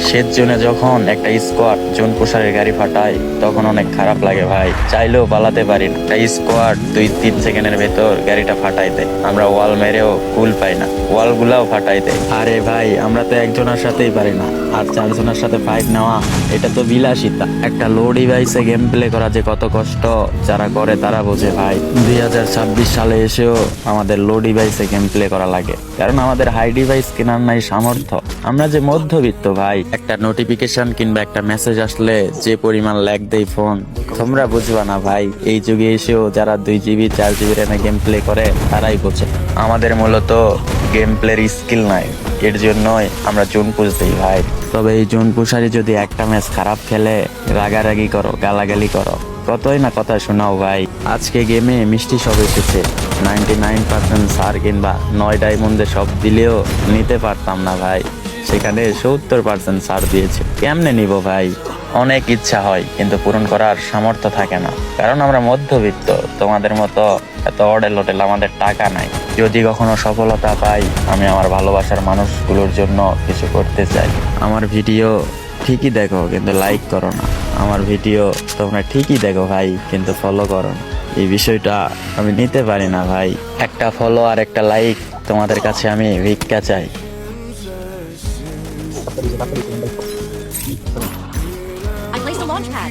শীত জোনে যখন একটা স্কোয়াড জোন প্রসারের গাড়ি ফাটায় তখন অনেক খারাপ লাগে ভাই, চাইলেও পালাতে পারি না। একটা স্কোয়াড 2-3 সেকেন্ডের ভেতর গাড়িটা ফাটাই দেয়, আমরা ওয়াল মেরেও কুল পাই না, ওয়াল গুলাও ফাটাই দেয়। আরে ভাই আমরা তো একজনের সাথেই পারি না, আর 4 জনের সাথে ফাইট নেওয়া এটা তো বিলাসিতা। একটা লো ডিভাইসে গেম প্লে করা যে কত কষ্ট, যারা করে তারা বোঝে ভাই। 2026 সালে এসেও আমাদের লো ডিভাইসে গেম প্লে করা লাগে, কারণ আমাদের হাই ডিভাইস কেনার নাই সামর্থ্য। আমরা যে মধ্যবিত্ত ভাই, একটা নোটিফিকেশন কিংবা একটা মেসেজ আসলে যে পরিমাণ ল্যাগ দেয় ফোন, তোমরা বুঝবা না ভাই। এই যুগে এসেও যারা 2 GB 4 GB র্যামে গেম প্লে করে তারাই বোঝে। আমাদের মূলত গেম প্লের স্কিল নাই, এর জন্যই আমরা জোন পুশ দিই ভাই। তবে এই জোন পুশারি যদি একটা ম্যাচ খারাপ খেলে রাগারাগি করো, গালাগালি করো, কতই না কথা শোনাও ভাই। আজকে গেমে মিষ্টি সব এসেছে, 99% সার কিংবা 9 ডায়মন্ডে সব দিলেও নিতে পারতাম না ভাই, সেখানে 70% সার দিয়েছে, কেমনে নিব ভাই? অনেক ইচ্ছা হয় কিন্তু পূরণ করার সামর্থ্য থাকে না, কারণ আমরা মধ্যবিত্ত, তোমাদের মতো এত অডেল হোটেল আমাদের টাকা নাই। যদি কখনো সফলতা পাই, আমি আমার ভালোবাসার মানুষগুলোর জন্য কিছু করতে চাই। আমার ভিডিও ঠিকই দেখো কিন্তু লাইক করো না, আমার ভিডিও তোমরা ঠিকই দেখো ভাই কিন্তু ফলো করো না। এই বিষয়টা আমি নিতে পারি না ভাই, একটা ফলো আর একটা লাইক তোমাদের কাছে আমি ভিক্ষা চাই। I placed a launch pad.